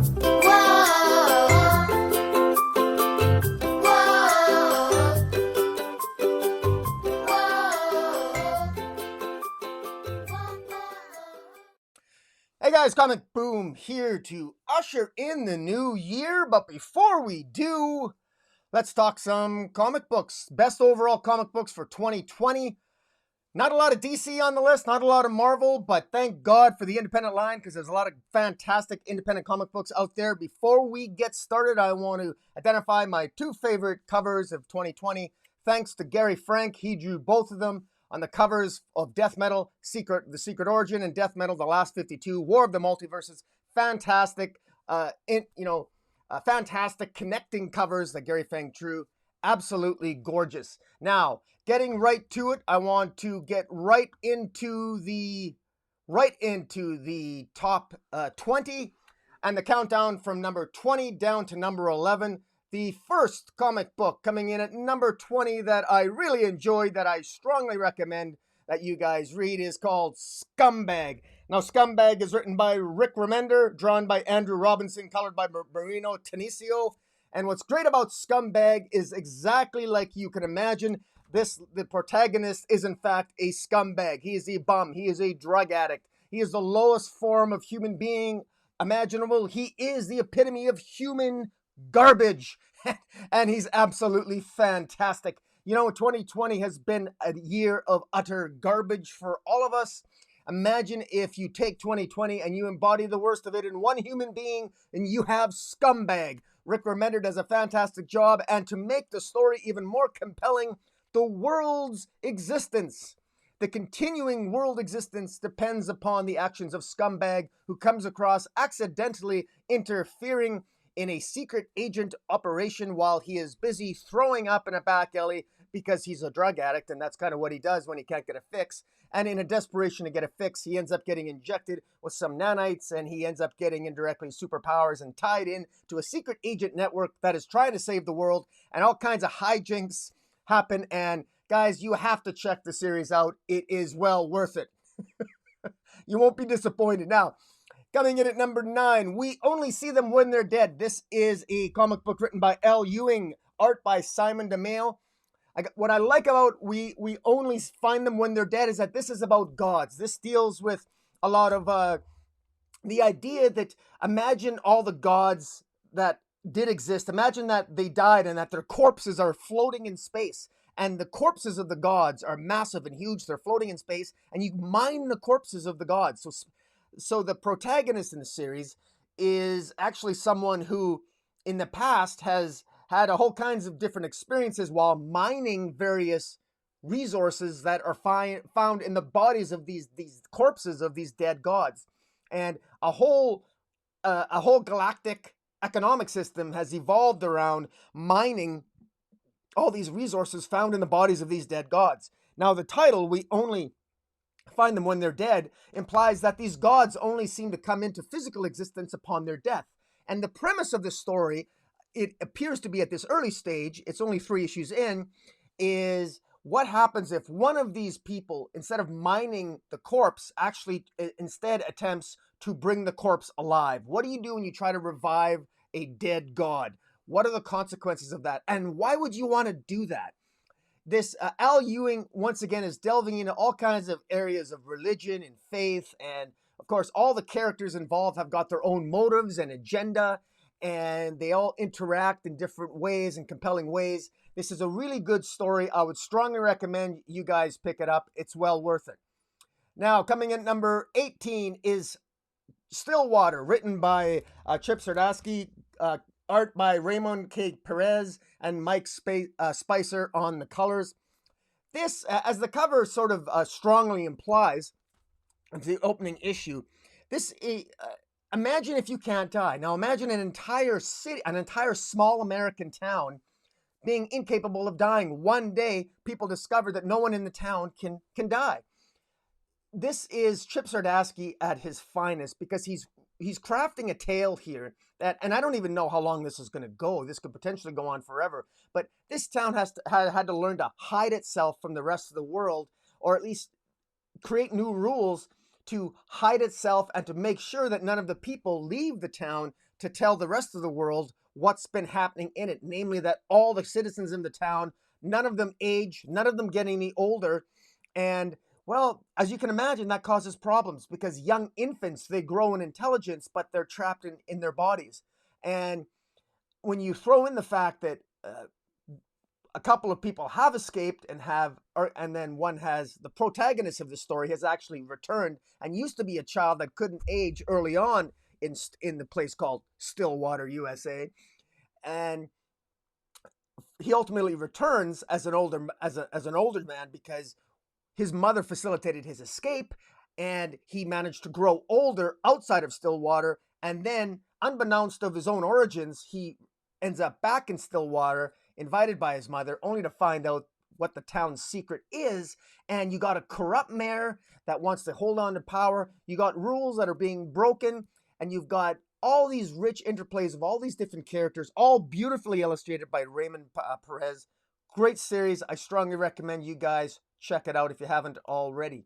Hey guys, Comic Boom here to usher in the new year, but before we do, let's talk some comic books. Best overall comic books for 2020. Not a lot of DC on the list, not a lot of Marvel, but thank God for the independent line because there's a lot of fantastic independent comic books out there. Before we get started, I want to identify my two favorite covers of 2020. Thanks to Gary Frank, he drew both of them on the covers of Death Metal, The Secret Origin, and Death Metal, The Last 52, War of the Multiverses. Fantastic, fantastic connecting covers that Gary Frank drew. Absolutely gorgeous. Now, getting right to it, I want to get right into the top 20 and the countdown from number 20 down to number 11. The first comic book coming in at number 20 that I really enjoyed, that I strongly recommend that you guys read, is called Scumbag. Now, Scumbag is written by Rick Remender, drawn by Andrew Robinson, colored by Marino Tenisio. And what's great about Scumbag is exactly like you can imagine. The protagonist is in fact a scumbag. He is a bum. He is a drug addict. He is the lowest form of human being imaginable. He is the epitome of human garbage. And he's absolutely fantastic. You know, 2020 has been a year of utter garbage for all of us. Imagine if you take 2020 and you embody the worst of it in one human being, and you have Scumbag. Rick Remender does a fantastic job, and to make the story even more compelling, the world's existence, the continuing world existence, depends upon the actions of Scumbag, who comes across accidentally interfering in a secret agent operation while he is busy throwing up in a back alley because he's a drug addict, and that's kind of what he does when he can't get a fix. And in a desperation to get a fix, he ends up getting injected with some nanites, and he ends up getting indirectly superpowers and tied in to a secret agent network that is trying to save the world, and all kinds of hijinks happen. And guys, you have to check the series out. It is well worth it. You won't be disappointed. Now, coming in at number 9, We Only See Them When They're Dead. This is a comic book written by Al Ewing, art by Simon DeMille. What I like about we Only Find Them When They're Dead is that this is about gods. This deals with a lot of the idea that, imagine all the gods that did exist. Imagine that they died and that their corpses are floating in space. And the corpses of the gods are massive and huge. They're floating in space, and you mine the corpses of the gods. So the protagonist in the series is actually someone who in the past has had a whole kinds of different experiences while mining various resources that are found in the bodies of these corpses of these dead gods. And a whole galactic economic system has evolved around mining all these resources found in the bodies of these dead gods. Now, the title, We Only Find Them When They're Dead, implies that these gods only seem to come into physical existence upon their death. And the premise of the story, it appears to be at this early stage, it's only 3 issues in, is what happens if one of these people, instead of mining the corpse, actually instead attempts to bring the corpse alive. What do you do when you try to revive a dead god? What are the consequences of that? And why would you want to do that? This Al Ewing, once again, is delving into all kinds of areas of religion and faith. And, of course, all the characters involved have got their own motives and agenda, and they all interact in different ways and compelling ways. This is a really good story. I would strongly recommend you guys pick it up. It's well worth it. Now, coming in at number 18 is Stillwater, written by Chip Zdarsky, art by Raymond K. Perez and Mike Spicer on the colors. This, as the cover sort of strongly implies, the opening issue, this imagine if you can't die. Now imagine an entire city, an entire small American town being incapable of dying. One day, people discover that no one in the town can die. This is Chip Zdarsky at his finest, because he's crafting a tale here that, and I don't even know how long this is going to go. This could potentially go on forever. But this town had to learn to hide itself from the rest of the world, or at least create new rules to hide itself and to make sure that none of the people leave the town to tell the rest of the world what's been happening in it. Namely, that all the citizens in the town, none of them age, none of them get any older. And well, as you can imagine, that causes problems because young infants, they grow in intelligence, but they're trapped in their bodies. And when you throw in the fact that a couple of people have escaped and then one has, the protagonist of the story has actually returned and used to be a child that couldn't age early on in the place called Stillwater, USA, and he ultimately returns as an older man because his mother facilitated his escape, and he managed to grow older outside of Stillwater, and then, unbeknownst of his own origins, he ends up back in Stillwater, invited by his mother, only to find out what the town's secret is. And you got a corrupt mayor that wants to hold on to power. You got rules that are being broken, and you've got all these rich interplays of all these different characters, all beautifully illustrated by Raymond Perez. Great series. I strongly recommend you guys check it out if you haven't already.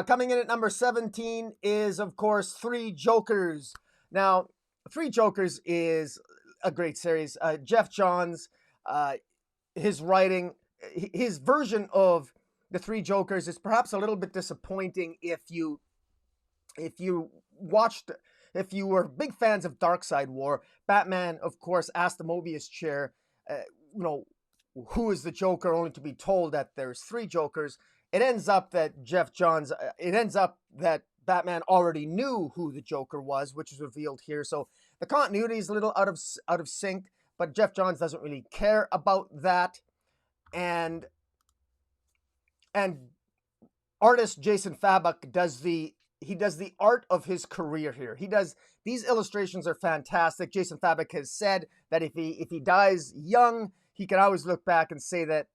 Coming in at number 17 is, of course, Three Jokers. Now, Three Jokers is a great series. Jeff Johns, his writing, his version of the Three Jokers is perhaps a little bit disappointing if you were big fans of Darkseid War. Batman, of course, asked the Mobius chair, who is the Joker, only to be told that there's three Jokers. It ends up that Batman already knew who the Joker was, which is revealed here. So the continuity is a little out of sync, but Jeff Johns doesn't really care about that. And artist Jason Fabok does the art of his career here. These illustrations are fantastic. Jason Fabok has said that if he dies young, he can always look back and say that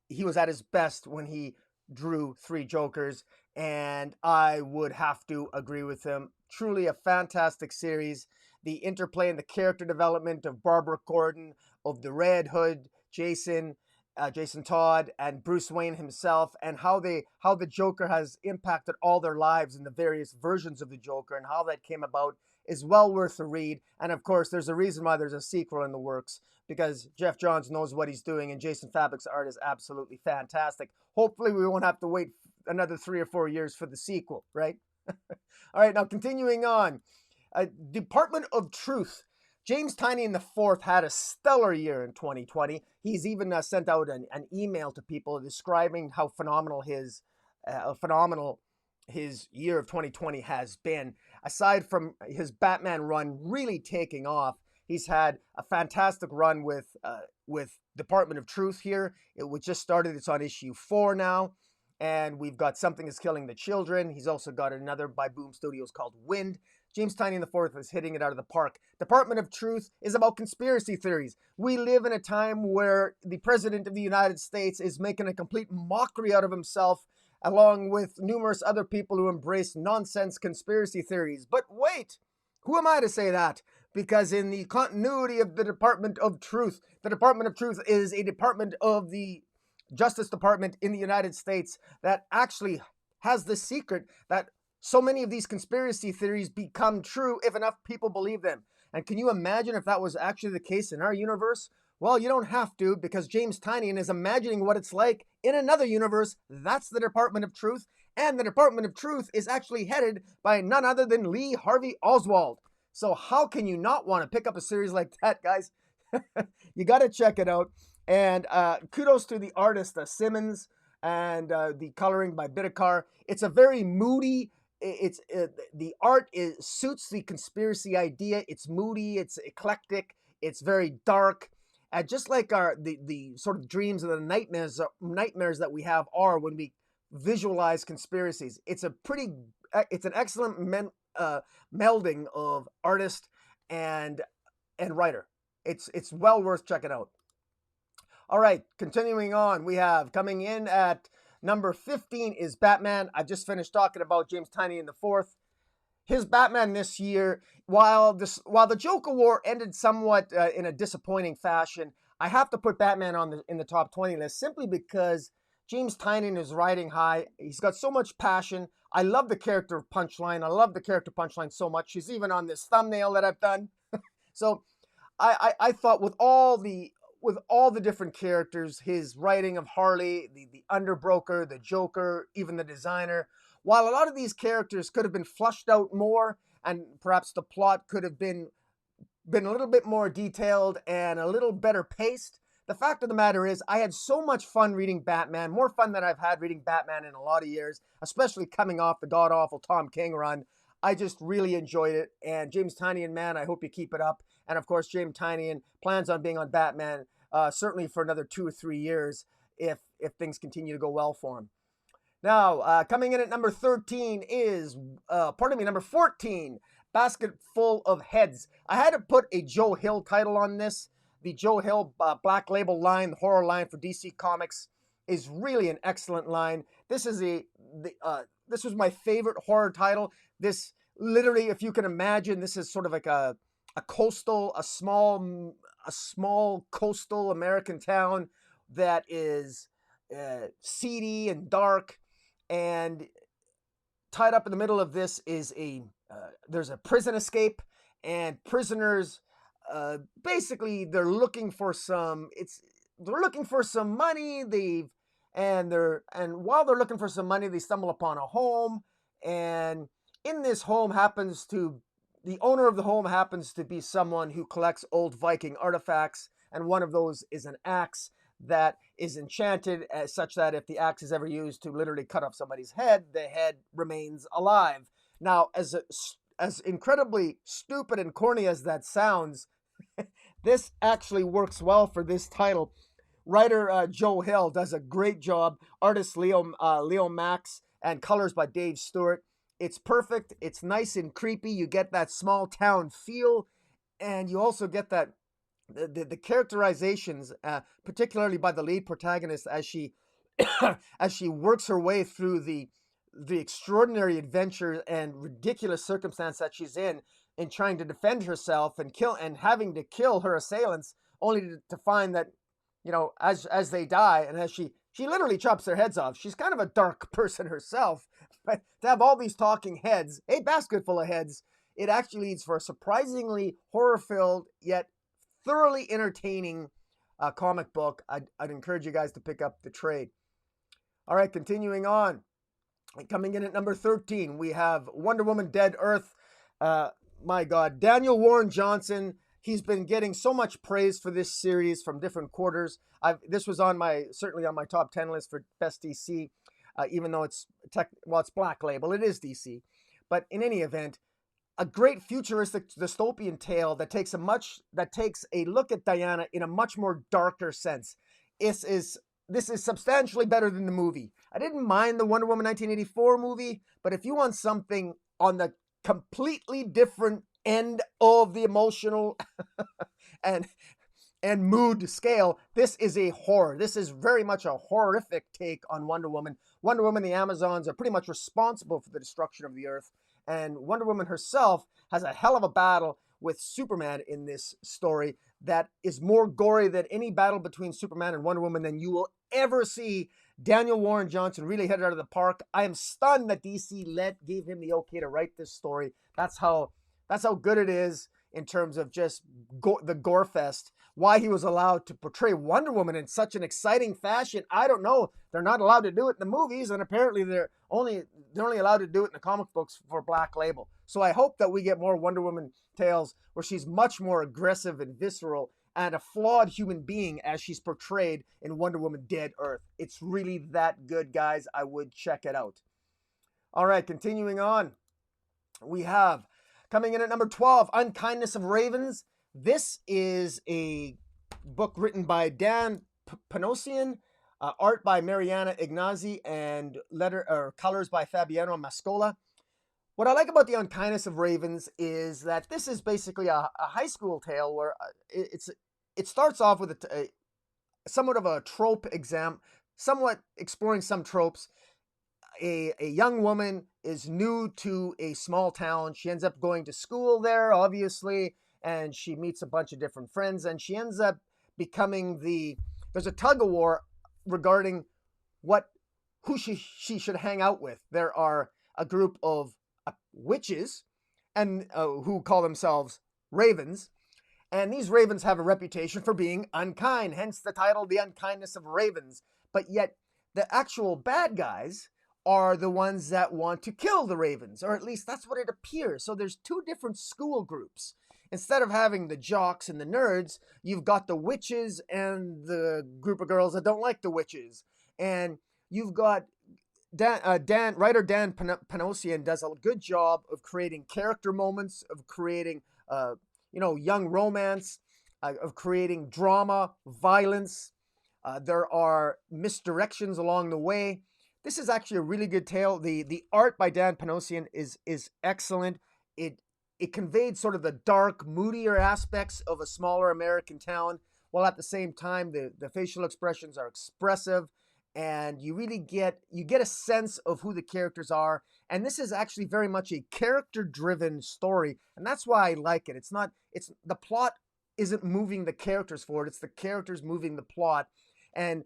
he was at his best when he drew Three Jokers, and I would have to agree with him. Truly a fantastic series. The interplay and the character development of Barbara Gordon, of the Red Hood, Jason Todd, and Bruce Wayne himself, and how the Joker has impacted all their lives in the various versions of the Joker, and how that came about is well worth the read. And of course, there's a reason why there's a sequel in the works, because Jeff Johns knows what he's doing, and Jason Fabok's art is absolutely fantastic. Hopefully, we won't have to wait another 3 or 4 years for the sequel, right? All right, now continuing on. Department of Truth. James Tynion IV had a stellar year in 2020. He's even sent out an email to people describing how phenomenal his year of 2020 has been. Aside from his Batman run really taking off, he's had a fantastic run with Department of Truth here. It just started. It's on issue 4 now. And we've got Something is Killing the Children. He's also got another by Boom Studios called Wind. James Tynion IV is hitting it out of the park. Department of Truth is about conspiracy theories. We live in a time where the President of the United States is making a complete mockery out of himself, along with numerous other people who embrace nonsense conspiracy theories. But wait, who am I to say that? Because in the continuity of the Department of Truth is a department of the Justice Department in the United States that actually has the secret that so many of these conspiracy theories become true if enough people believe them. And can you imagine if that was actually the case in our universe? Well, you don't have to, because James Tynion is imagining what it's like in another universe. That's the Department of Truth. And the Department of Truth is actually headed by none other than Lee Harvey Oswald. So how can you not want to pick up a series like that, guys? You got to check it out. And kudos to the artist Simmons and the coloring by Bidikar. It's a very moody. The art suits the conspiracy idea. It's moody. It's eclectic. It's very dark. Just like the sort of dreams and the nightmares that we have are when we visualize conspiracies. It's an excellent melding of artist and writer. It's well worth checking out. All right, continuing on, we have coming in at number 15 is Batman. I just finished talking about James Tynion IV. His Batman this year, while the Joker War ended somewhat in a disappointing fashion, I have to put Batman in the top 20 list simply because James Tynion is riding high. He's got so much passion. I love the character of Punchline. I love the character Punchline so much. She's even on this thumbnail that I've done. So I thought with all the different characters, his writing of Harley, the underbroker, the Joker, even the designer, while a lot of these characters could have been flushed out more, and perhaps the plot could have been a little bit more detailed and a little better paced, the fact of the matter is I had so much fun reading Batman, more fun than I've had reading Batman in a lot of years, especially coming off the god-awful Tom King run. I just really enjoyed it. And James Tynion, man, I hope you keep it up. And of course, James Tynion plans on being on Batman certainly for another 2 or 3 years if things continue to go well for him. Now, coming in at number 13 is, number 14, Basket Full of Heads. I had to put a Joe Hill title on this. The Joe Hill Black Label line, the horror line for DC Comics, is really an excellent line. This is this was my favorite horror title. This literally, if you can imagine, this is sort of like a small coastal American town that is seedy and dark, and tied up in the middle of this is there's a prison escape, and prisoners basically they're looking for some money. And while they're looking for some money, they stumble upon a home, and in this home the owner of the home happens to be someone who collects old Viking artifacts, and one of those is an axe that is enchanted as such that if the axe is ever used to literally cut off somebody's head, the head remains alive. Now, as incredibly stupid and corny as that sounds, this actually works well for this title. Writer Joe Hill does a great job. Artist Leo Max, and colors by Dave Stewart. It's perfect. It's nice and creepy. You get that small town feel, and you also get that the characterizations, particularly by the lead protagonist as she as she works her way through the extraordinary adventure and ridiculous circumstance that she's in trying to defend herself and having to kill her assailants, only to find that, you know, as they die, and as she literally chops their heads off. She's kind of a dark person herself, but to have all these talking heads, a basket full of heads, it actually leads for a surprisingly horror-filled yet thoroughly entertaining comic book. I'd encourage you guys to pick up the trade. All right, continuing on. Coming in at number 13, we have Wonder Woman Dead Earth. My God, Daniel Warren Johnson. He's been getting so much praise for this series from different quarters. This was certainly on my top 10 list for best DC, even though it's Black Label. It is DC. But in any event, a great futuristic dystopian tale that takes a look at Diana in a much more darker sense. This is substantially better than the movie. I didn't mind the Wonder Woman 1984 movie, but if you want something on the completely different end of the emotional and mood scale, this is a horror. This is very much a horrific take on Wonder Woman. Wonder Woman, the Amazons are pretty much responsible for the destruction of the Earth, and Wonder Woman herself has a hell of a battle with Superman in this story that is more gory than any battle between Superman and Wonder Woman than you will ever see. Daniel Warren Johnson really hit it out of the park. I am stunned that DC gave him the okay to write this story. That's how good it is in terms of just the gore fest. Why he was allowed to portray Wonder Woman in such an exciting fashion, I don't know. They're not allowed to do it in the movies, and apparently they're only allowed to do it in the comic books for Black Label. So I hope that we get more Wonder Woman tales where she's much more aggressive and visceral and a flawed human being as she's portrayed in Wonder Woman Dead Earth. It's really that good, guys. I would check it out. All right, continuing on. We have, coming in at number 12, Unkindness of Ravens. This is a book written by Dan Panosian, art by Mariana Ignazi, and colors by Fabiano Mascola. What I like about The Unkindness of Ravens is that this is basically a high school tale where it starts off with a somewhat of a trope exam, somewhat exploring some tropes. A young woman is new to a small town. She ends up going to school there, obviously, and she meets a bunch of different friends, and she ends up becoming there's a tug of war regarding who she should hang out with. There are a group of witches and who call themselves ravens, and these ravens have a reputation for being unkind, hence the title, The Unkindness of Ravens. But yet, the actual bad guys are the ones that want to kill the ravens, or at least that's what it appears. So there's two different school groups. Instead of having the jocks and the nerds, you've got the witches and the group of girls that don't like the witches. And you've got writer Dan Panosian does a good job of creating character moments, of creating, young romance, of creating drama, violence. There are misdirections along the way. This is actually a really good tale. The art by Dan Panosian is excellent. It conveyed sort of the dark, moodier aspects of a smaller American town, while at the same time the facial expressions are expressive, and you really get a sense of who the characters are. And this is actually very much a character-driven story, and that's why I like it. It's the plot isn't moving the characters forward; it's the characters moving the plot. And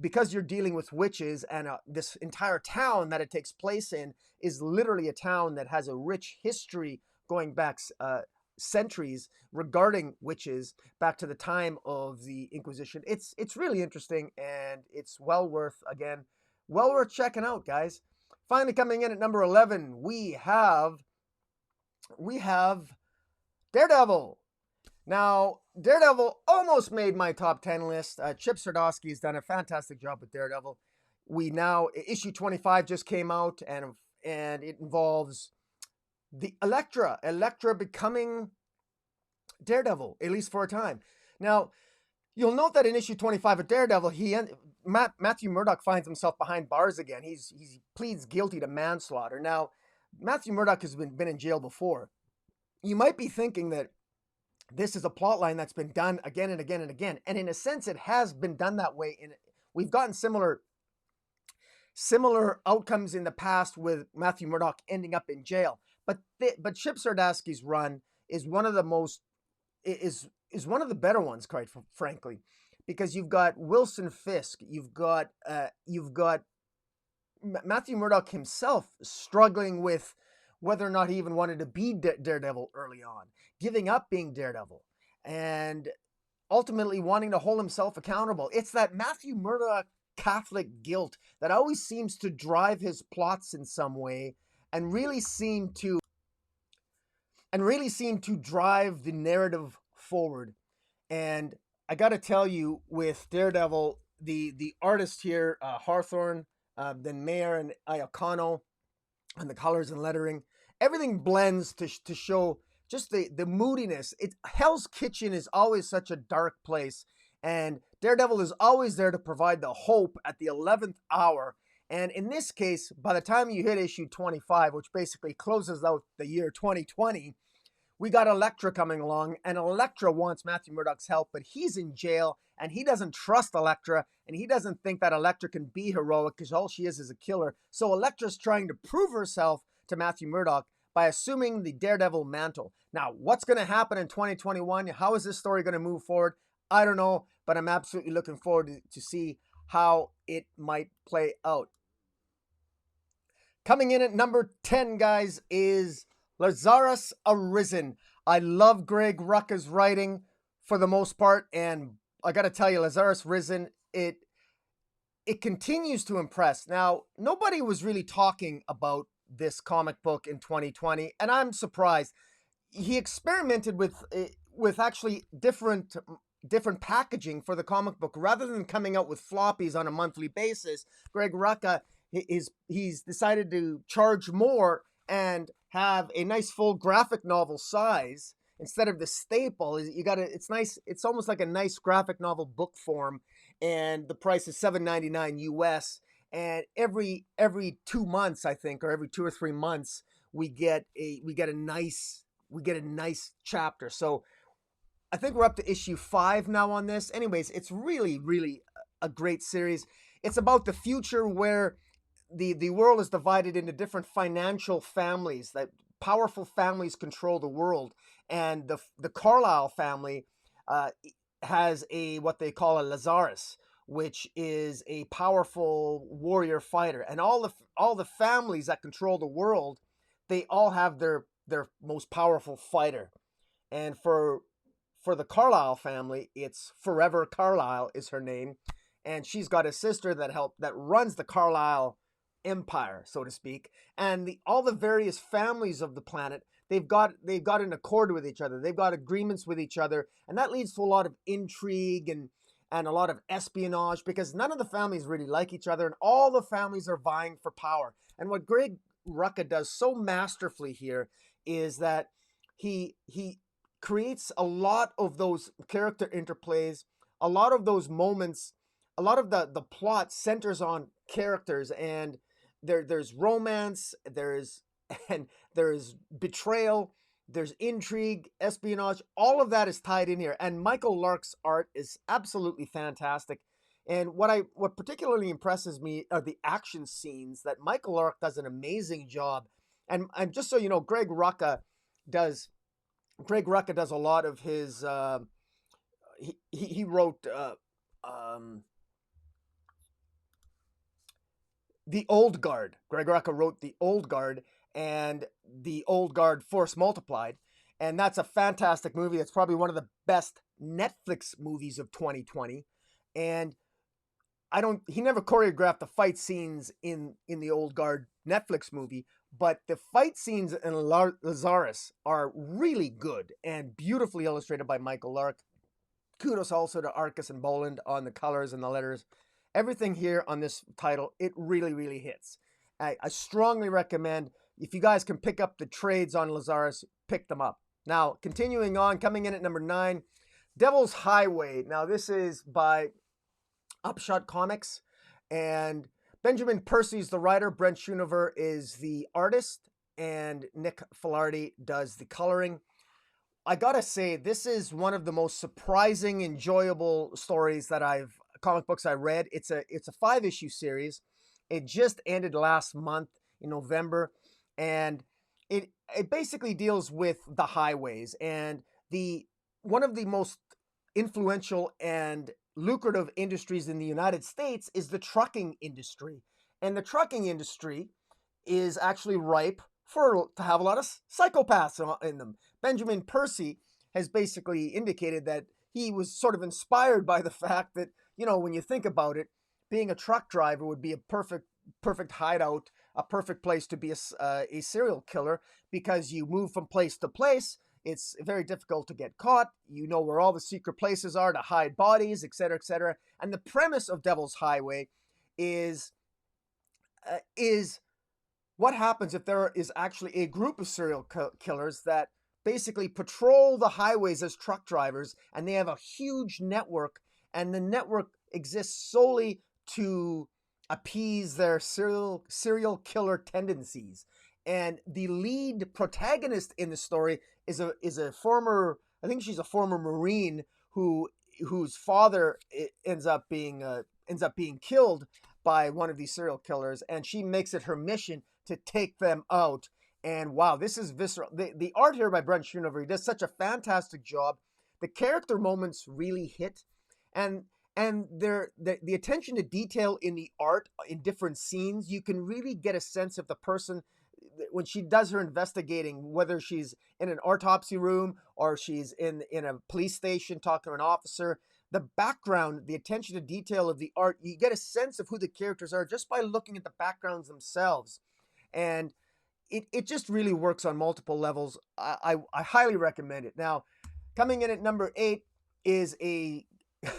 because you're dealing with witches, and this entire town that it takes place in is literally a town that has a rich history going back centuries regarding witches, back to the time of the Inquisition. It's really interesting, and it's well worth checking out, guys. Finally, coming in at number 11, we have Daredevil. Now, Daredevil almost made my top 10 list. Chip Zdarsky's done a fantastic job with Daredevil. Issue 25 just came out, and it involves the Elektra becoming Daredevil, at least for a time. Now, you'll note that in issue 25 of Daredevil, Matthew Murdock finds himself behind bars again. He pleads guilty to manslaughter. Now, Matthew Murdock has been in jail before. You might be thinking that this is a plot line that's been done again and again and again. And in a sense, it has been done that way. We've gotten similar outcomes in the past with Matthew Murdock ending up in jail. But Chip Zdarsky's run is one of the better ones, quite frankly, because you've got Wilson Fisk, you've got Matthew Murdock himself struggling with whether or not he even wanted to be Daredevil early on, giving up being Daredevil, and ultimately wanting to hold himself accountable. It's that Matthew Murdock Catholic guilt that always seems to drive his plots in some way, and really seem to drive the narrative forward. And I got to tell you, with Daredevil, the artist here, Hawthorne, then Mayer and Iacano, and the colors and lettering, everything blends to show just the moodiness. Hell's Kitchen is always such a dark place, and Daredevil is always there to provide the hope at the 11th hour. And in this case, by the time you hit issue 25, which basically closes out the year 2020, we got Elektra coming along, and Elektra wants Matthew Murdock's help, but he's in jail, and he doesn't trust Elektra, and he doesn't think that Elektra can be heroic because all she is a killer. So Elektra's trying to prove herself to Matthew Murdock by assuming the Daredevil mantle. Now, what's going to happen in 2021? How is this story going to move forward? I don't know, but I'm absolutely looking forward to see how it might play out. Coming in at number 10, guys, is Lazarus Arisen. I love Greg Rucka's writing for the most part, and I got to tell you, Lazarus Arisen, it continues to impress. Now, nobody was really talking about this comic book in 2020, and I'm surprised. He experimented with actually different packaging for the comic book. Rather than coming out with floppies on a monthly basis, Greg Rucka he's decided to charge more and have a nice full graphic novel size instead of the staple. It's nice. It's almost like a nice graphic novel book form, and the price is $7.99 US. And every 2 months, I think, or every 2 or 3 months, we get a nice chapter. So I think we're up to issue 5 now on this. Anyways, it's really, really a great series. It's about the future where the world is divided into different financial families, that powerful families control the world. And the Carlyle family has what they call a Lazarus, which is a powerful warrior fighter, and all the families that control the world, they all have their most powerful fighter. And for the Carlisle family, it's Forever Carlisle is her name, and she's got a sister that runs the Carlisle empire, so to speak, and all the various families of the planet. They've got an accord with each other. They've got agreements with each other, and that leads to a lot of intrigue and a lot of espionage because none of the families really like each other, and all the families are vying for power. And what Greg Rucka does so masterfully here is that he creates a lot of those character interplays, a lot of those moments, a lot of the plot centers on characters, and there's romance, and there's betrayal, there's intrigue, espionage, all of that is tied in here. And Michael Lark's art is absolutely fantastic. And what particularly impresses me are the action scenes that Michael Lark does an amazing job. And just so you know, does Greg Rucka does a lot of his. He wrote The Old Guard. Greg Rucka wrote The Old Guard and The Old Guard Force Multiplied, and that's a fantastic movie. It's probably one of the best Netflix movies of 2020. And he never choreographed the fight scenes in the Old Guard Netflix movie, but the fight scenes in Lazarus are really good and beautifully illustrated by Michael Lark. Kudos also to Arcus and Boland on the colors and the letters. Everything here on this title, it really, really hits. I strongly recommend, if you guys can pick up the trades on Lazarus, pick them up. Now, continuing on, coming in at number 9, Devil's Highway. Now, this is by Upshot Comics, and Benjamin Percy's the writer, Brent Schoonover is the artist, and Nick Filardi does the coloring. I gotta say, this is one of the most surprising, enjoyable comic books I read. It's a 5-issue series. It just ended last month in November, and it basically deals with the highways, and one of the most influential and lucrative industries in the United States is the trucking industry. And the trucking industry is actually ripe to have a lot of psychopaths in them. Benjamin Percy has basically indicated that he was sort of inspired by the fact that, when you think about it, being a truck driver would be a perfect hideout, a perfect place to be a serial killer, because you move from place to place. It's very difficult to get caught. You know where all the secret places are to hide bodies, etc., etc. And the premise of Devil's Highway is what happens if there is actually a group of serial killers that basically patrol the highways as truck drivers, and they have a huge network, and the network exists solely to appease their serial killer tendencies. And the lead protagonist in the story is a former, I think she's a former Marine whose father ends up being killed by one of these serial killers, and she makes it her mission to take them out. And wow, this is visceral. The art here by Brent Schoonover, he does such a fantastic job. The character moments really hit, and the attention to detail in the art in different scenes, you can really get a sense of the person when she does her investigating, whether she's in an autopsy room or she's in a police station talking to an officer. The background, the attention to detail of the art, you get a sense of who the characters are just by looking at the backgrounds themselves. And it just really works on multiple levels. I highly recommend it. Now, coming in at number 8 is a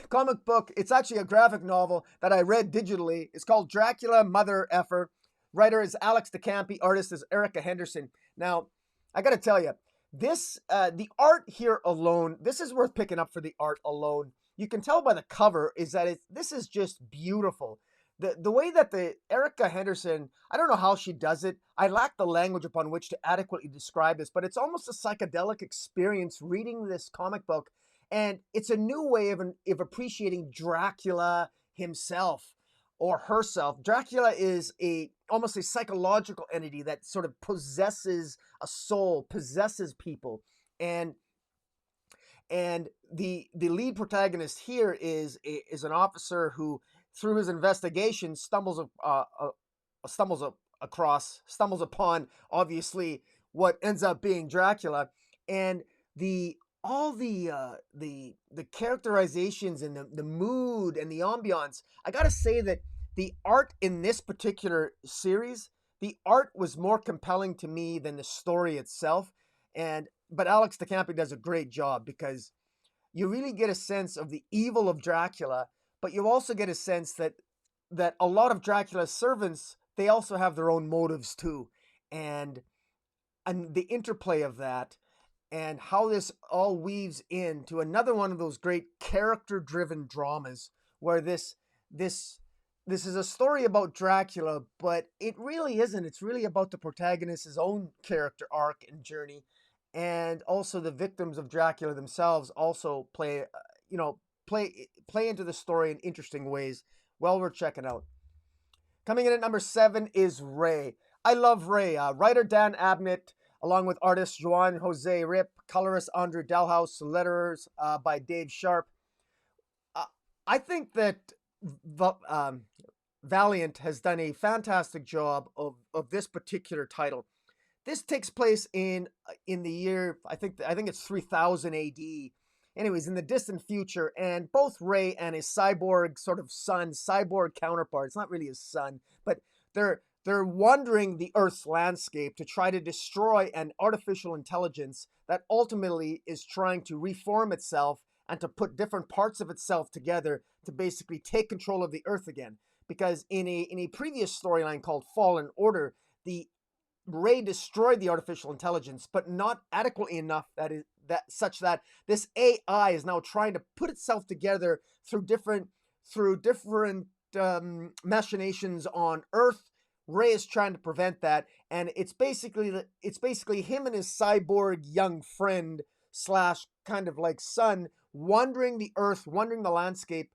comic book. It's actually a graphic novel that I read digitally. It's called Dracula Mother Effer. Writer is Alex DeCampi. Artist is Erica Henderson. Now, I got to tell you, the art here alone, this is worth picking up for the art alone. You can tell by the cover is that this is just beautiful. The way that the Erica Henderson, I don't know how she does it. I lack the language upon which to adequately describe this, but it's almost a psychedelic experience reading this comic book. And it's a new way of appreciating Dracula himself or herself. Dracula is almost a psychological entity that sort of possesses a soul, possesses people. And And the lead protagonist here is an officer who, through his investigation, stumbles upon, obviously, what ends up being Dracula. And the all the characterizations and the mood and the ambiance. I gotta say that the art in this particular series, the art was more compelling to me than the story itself. And but Alex de Campi does a great job, because you really get a sense of the evil of Dracula, but you also get a sense that a lot of Dracula's servants, they also have their own motives too. And the interplay of that, and how this all weaves into another one of those great character driven dramas, where this is a story about Dracula, but it really isn't. It's really about the protagonist's own character arc and journey, and also the victims of Dracula themselves also play into the story in interesting ways. Well worth checking out. Coming in at number 7 is Ray. I love Ray. Writer Dan Abnett, along with artist Juan Jose Rip, colorist Andrew Dalhouse, letters by Dave Sharp. I think that Valiant has done a fantastic job of this particular title. This takes place in the year, I think it's 3000 AD. Anyways, in the distant future, and both Ray and his cyborg sort of cyborg counterpart, it's not really his son, but they're wandering the Earth's landscape to try to destroy an artificial intelligence that ultimately is trying to reform itself and to put different parts of itself together to basically take control of the Earth again. Because in a previous storyline called Fallen Order, the Ray destroyed the artificial intelligence, but not adequately enough such that this AI is now trying to put itself together through different machinations on Earth. Ray is trying to prevent that, and it's basically him and his cyborg young friend slash kind of like son wandering the Earth, wandering the landscape,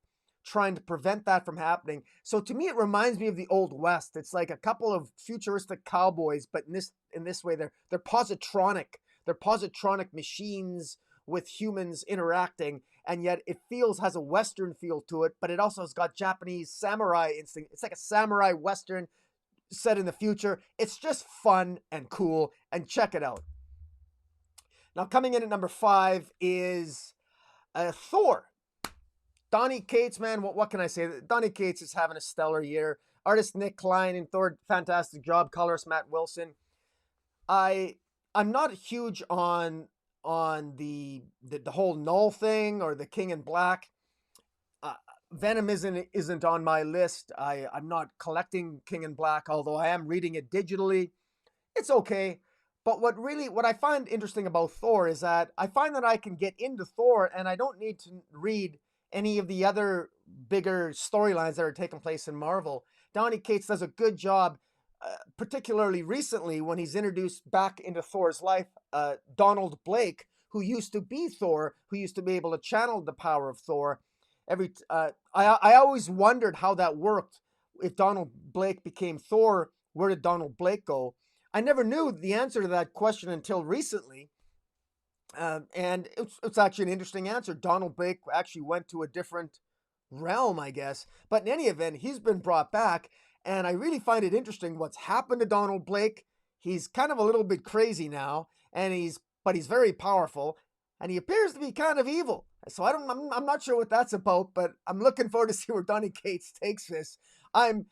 trying to prevent that from happening. So to me, it reminds me of the Old West. It's like a couple of futuristic cowboys, but in this way, they're positronic. They're positronic machines with humans interacting, and yet it has a Western feel to it, but it also has got Japanese samurai instinct. It's like a samurai Western set in the future. It's just fun and cool, and check it out. Now, coming in at number 5 is Thor. Donnie Cates, man, what can I say? Donnie Cates is having a stellar year. Artist Nick Klein and Thor, fantastic job. Colorist Matt Wilson. I'm not huge on the whole Null thing or the King in Black. Venom isn't on my list. I'm not collecting King in Black, although I am reading it digitally. It's okay. But what I find interesting about Thor is that I find that I can get into Thor and I don't need to read any of the other bigger storylines that are taking place in Marvel. Donnie Cates does a good job, particularly recently when he's introduced back into Thor's life Donald Blake, who used to be Thor, who used to be able to channel the power of Thor. I always wondered how that worked. If Donald Blake became Thor, where did Donald Blake go? I never knew the answer to that question until recently. And it's actually an interesting answer. Donald Blake actually went to a different realm, I guess. But in any event, he's been brought back, and I really find it interesting what's happened to Donald Blake. He's kind of a little bit crazy now, but he's very powerful, and he appears to be kind of evil. So I'm not sure what that's about, but I'm looking forward to see where Donnie Cates takes this. I'm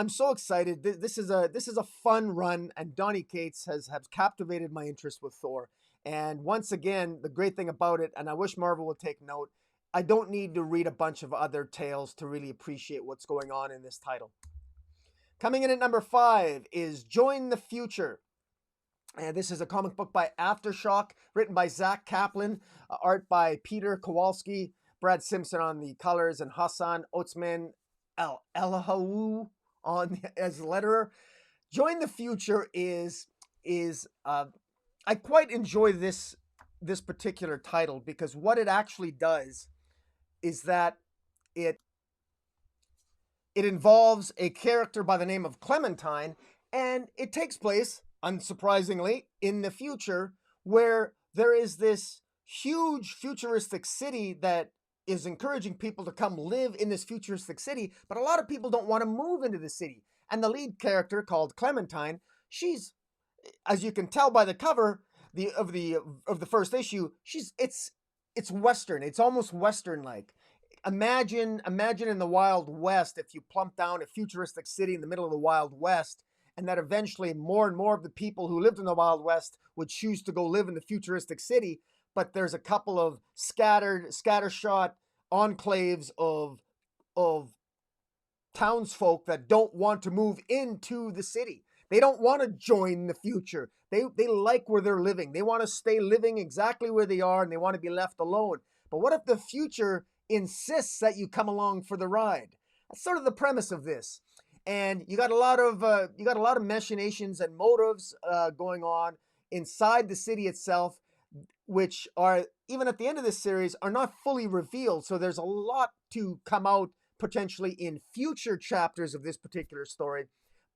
so excited. This is a fun run, and Donnie Cates has captivated my interest with Thor. And once again, the great thing about it, and I wish Marvel would take note, I don't need to read a bunch of other tales to really appreciate what's going on in this title. Coming in at number 5 is Join the Future. And this is a comic book by Aftershock, written by Zach Kaplan, art by Peter Kowalski, Brad Simpson on the colors, and Hassan Otsman El-Elahawu as letterer. Join the Future is I quite enjoy this particular title, because what it actually does is that it involves a character by the name of Clementine, and it takes place, unsurprisingly, in the future, where there is this huge futuristic city that is encouraging people to come live in this futuristic city, but a lot of people don't want to move into the city. And the lead character, called Clementine, she's, as you can tell by the cover of the first issue, it's Western. It's almost Western like. Imagine in the Wild West, if you plump down a futuristic city in the middle of the Wild West, and that eventually more and more of the people who lived in the Wild West would choose to go live in the futuristic city, but there's a couple of scattershot enclaves of townsfolk that don't want to move into the city. They don't want to join the future. They like where they're living. They want to stay living exactly where they are, and they want to be left alone. But what if the future insists that you come along for the ride? That's sort of the premise of this. And you got a lot of machinations and motives going on inside the city itself, which are, even at the end of this series, are not fully revealed. So there's a lot to come out potentially in future chapters of this particular story.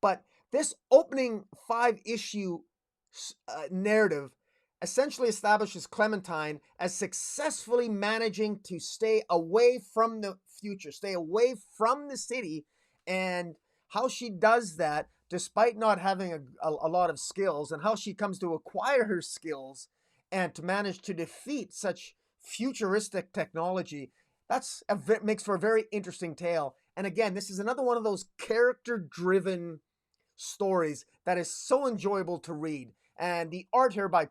But this opening 5-issue narrative essentially establishes Clementine as successfully managing to stay away from the future, stay away from the city, and how she does that despite not having a lot of skills, and how she comes to acquire her skills and to manage to defeat such futuristic technology. Makes for a very interesting tale. And again, this is another one of those character-driven stories that is so enjoyable to read. And the art here by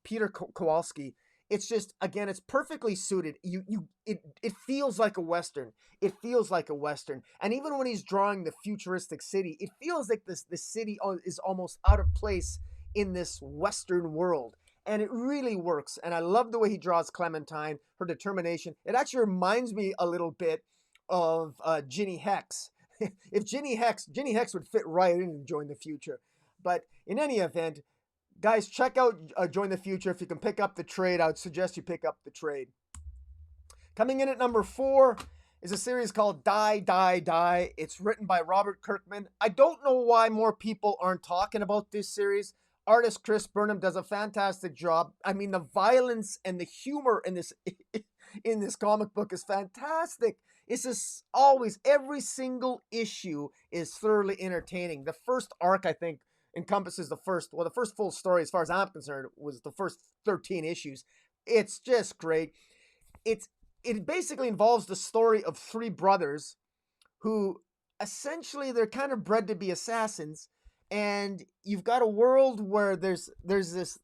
Peter Kowalski, it's just, again, it's perfectly suited. It feels like a Western. It feels like a Western. And even when he's drawing the futuristic city, it feels like the city is almost out of place in this Western world. And it really works. And I love the way he draws Clementine, her determination. It actually reminds me a little bit of Ginny Hex. If Ginny Hex would fit right in and join the future. But in any event, guys, check out Join the Future. If you can pick up the trade, I would suggest you pick up the trade. Coming in at number 4 is a series called Die, Die, Die. It's written by Robert Kirkman. I don't know why more people aren't talking about this series. Artist Chris Burnham does a fantastic job. I mean, the violence and the humor in this comic book is fantastic. It's just always, every single issue is thoroughly entertaining. The first arc, I think, encompasses the first full story, as far as I'm concerned, was the first 13 issues. It's just great. It basically involves the story of 3 brothers who essentially, they're kind of bred to be assassins. And you've got a world where there's this,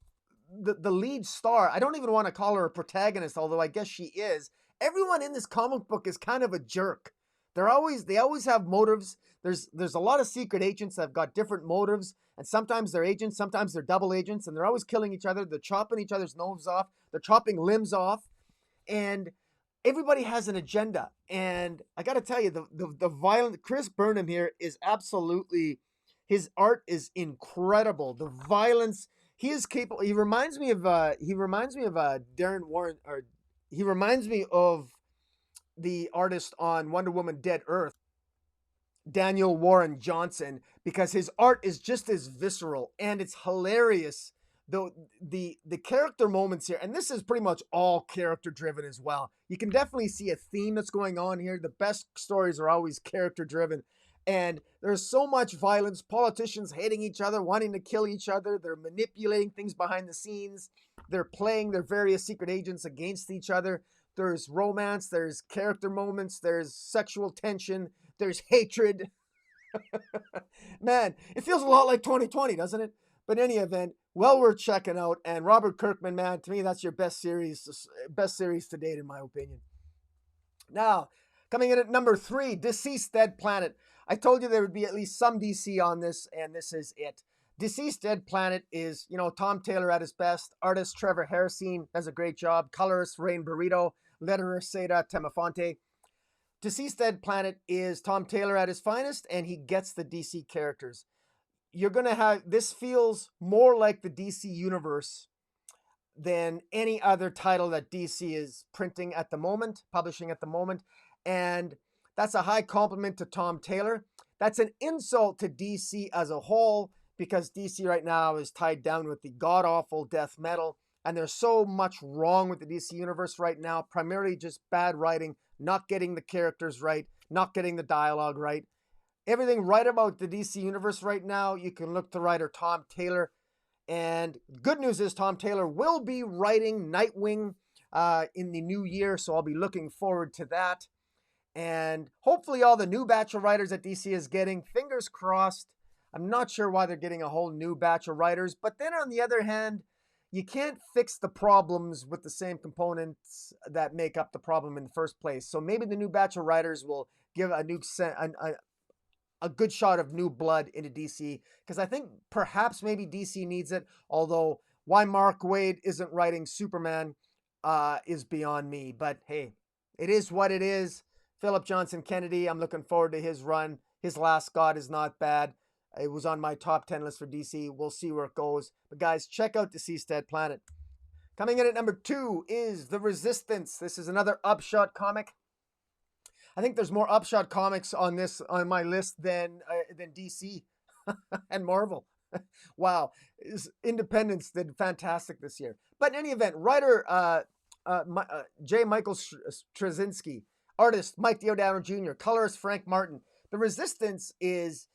the lead star, I don't even want to call her a protagonist, although I guess she is. Everyone in this comic book is kind of a jerk. They always have motives. There's a lot of secret agents that have got different motives, and sometimes they're agents, sometimes they're double agents, and they're always killing each other. They're chopping each other's noses off. They're chopping limbs off, and everybody has an agenda. And I got to tell you, the violent Chris Burnham here is absolutely, his art is incredible. The violence, he is capable. He reminds me of Darren Warren, or he reminds me of the artist on Wonder Woman Dead Earth, Daniel Warren Johnson, because his art is just as visceral and it's hilarious. Though the character moments here, and this is pretty much all character driven as well. You can definitely see a theme that's going on here. The best stories are always character driven. And there's so much violence, politicians hating each other, wanting to kill each other. They're manipulating things behind the scenes. They're playing their various secret agents against each other. There's romance, there's character moments, there's sexual tension, there's hatred. Man, it feels a lot like 2020, doesn't it? But in any event, well worth checking out. And Robert Kirkman, man, to me, that's your best series to date, in my opinion. Now, coming in at number 3, Deceased Dead Planet. I told you there would be at least some DC on this, and this is it. Deceased Dead Planet is, Tom Taylor at his best. Artist Trevor Hairsine does a great job. Colorist Rain Burrito. Letterer Seda Temofonte. Deceased Dead Planet is Tom Taylor at his finest, and he gets the DC characters. You're going to have, this feels more like the DC universe than any other title that DC is printing at the moment, publishing at the moment. And that's a high compliment to Tom Taylor. That's an insult to DC as a whole, because DC right now is tied down with the god-awful death metal. And there's so much wrong with the DC universe right now, primarily just bad writing, not getting the characters right, not getting the dialogue right. Everything right about the DC universe right now, you can look to writer Tom Taylor. And good news is Tom Taylor will be writing Nightwing in the new year, so I'll be looking forward to that. And hopefully all the new batch of writers that DC is getting, fingers crossed. I'm not sure why they're getting a whole new batch of writers, but then on the other hand, you can't fix the problems with the same components that make up the problem in the first place. So maybe the new batch of writers will give a good shot of new blood into DC, because I think perhaps maybe DC needs it, although why Mark Waid isn't writing Superman is beyond me. But hey, it is what it is. Philip Johnson Kennedy, I'm looking forward to his run. His Last God is not bad. It was on my top 10 list for DC. We'll see where it goes. But guys, check out the Seastead Planet. Coming in at number 2 is The Resistance. This is another Upshot comic. I think there's more Upshot comics on my list than DC and Marvel. Wow, Independence did fantastic this year. But in any event, writer J. Michael Straczynski, artist Mike Diodato Jr., colorist Frank Martin. The Resistance is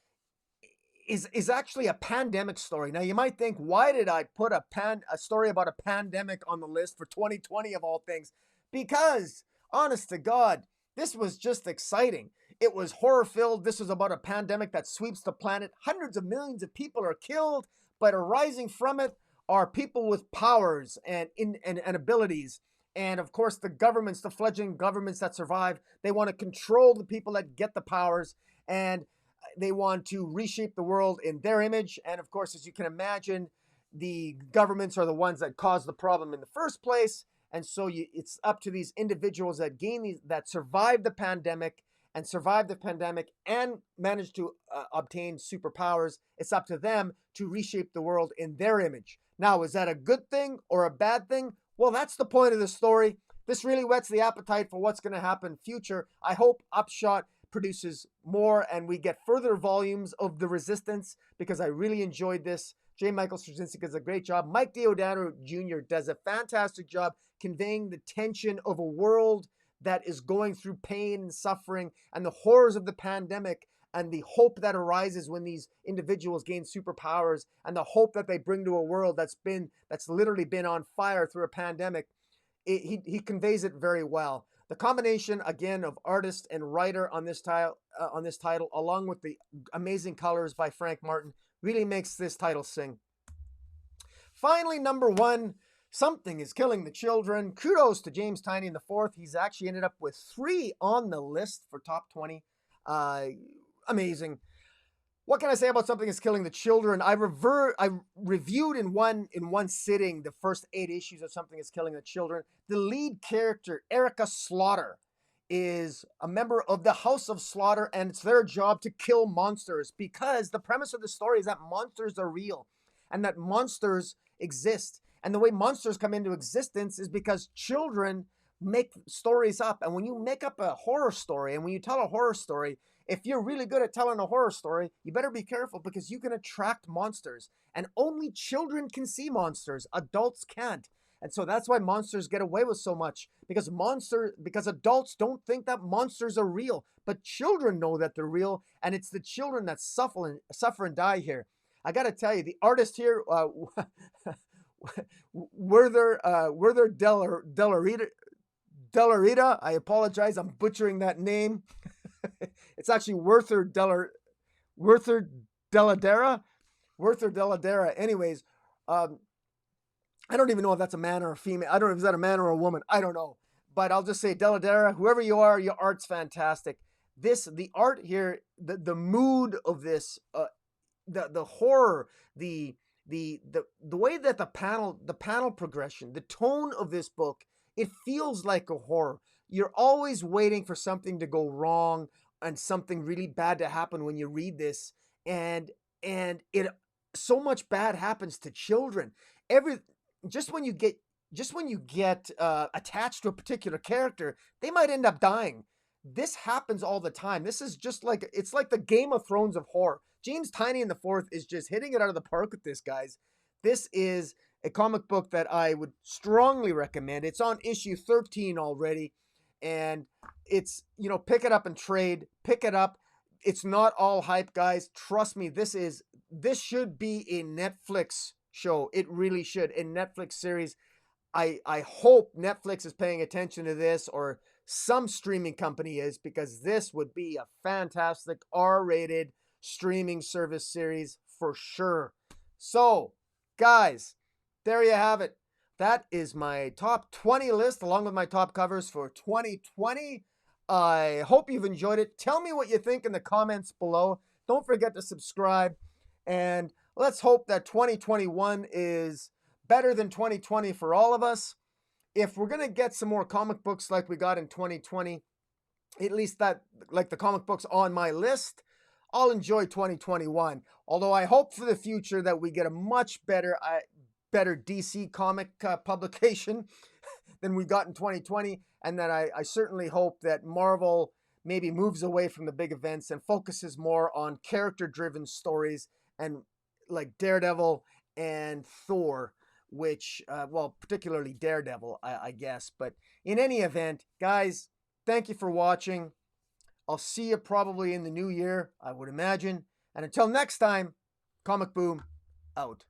actually a pandemic story. Now you might think, why did I put a story about a pandemic on the list for 2020 of all things? Because, honest to God, this was just exciting. It was horror-filled. This was about a pandemic that sweeps the planet. Hundreds of millions of people are killed, but arising from it are people with powers and abilities. And of course, the governments, the fledgling governments that survive, they want to control the people that get the powers, and they want to reshape the world in their image. And of course, as you can imagine, the governments are the ones that caused the problem in the first place. And so it's up to these individuals that survive the pandemic and manage to obtain superpowers. It's up to them to reshape the world in their image. Now, is that a good thing or a bad thing? Well, that's the point of the story. This really whets the appetite for what's going to happen in future. I hope Upshot produces more and we get further volumes of The Resistance, because I really enjoyed this. J. Michael Straczynski does a great job. Mike Diodato Jr. does a fantastic job conveying the tension of a world that is going through pain and suffering and the horrors of the pandemic, and the hope that arises when these individuals gain superpowers, and the hope that they bring to a world that's literally been on fire through a pandemic. He conveys it very well. The combination, again, of artist and writer on this title, along with the amazing colors by Frank Martin, really makes this title sing. Finally, number 1, Something is Killing the Children. Kudos to James Tynion IV. He's actually ended up with 3 on the list for top 20. Amazing. What can I say about Something is Killing the Children? I reviewed in one sitting the first 8 issues of Something is Killing the Children. The lead character, Erica Slaughter, is a member of the House of Slaughter, and it's their job to kill monsters, because the premise of the story is that monsters are real and that monsters exist. And the way monsters come into existence is because children make stories up. And when you make up a horror story, and when you tell a horror story, if you're really good at telling a horror story, you better be careful, because you can attract monsters. And only children can see monsters. Adults can't. And so that's why monsters get away with so much, because adults don't think that monsters are real, but children know that they're real, and it's the children that suffer and die here. I got to tell you, the artist here, Werther Delarita. I apologize, I'm butchering that name. It's actually Werther Deladera. Anyways, I don't even know if that's a man or a female. I don't know if that a man or a woman. I don't know. But I'll just say, Deladera, whoever you are, your art's fantastic. The art here, the mood of this, the horror, the way that the panel progression, the tone of this book, it feels like a horror. You're always waiting for something to go wrong and something really bad to happen when you read this, and it so much bad happens to children. Just when you get attached to a particular character, they might end up dying. This happens all the time. This is just like, it's like the Game of Thrones of horror. James Tynion IV is just hitting it out of the park with this, guys. This is a comic book that I would strongly recommend. It's on issue 13 already, and it's, pick it up and trade. Pick it up. It's not all hype, guys. Trust me, this should be a Netflix show. It really should. A Netflix series. I hope Netflix is paying attention to this, or some streaming company is, because this would be a fantastic R-rated streaming service series for sure. So, guys, there you have it. That is my top 20 list, along with my top covers for 2020. I hope you've enjoyed it. Tell me what you think in the comments below. Don't forget to subscribe. And let's hope that 2021 is better than 2020 for all of us. If we're going to get some more comic books like we got in 2020, at least that, like the comic books on my list, I'll enjoy 2021. Although I hope for the future that we get a much better DC comic publication than we got in 2020. And that I certainly hope that Marvel maybe moves away from the big events and focuses more on character-driven stories, and like Daredevil and Thor, which, particularly Daredevil, I guess. But in any event, guys, thank you for watching. I'll see you probably in the new year, I would imagine. And until next time, Comic Boom, out.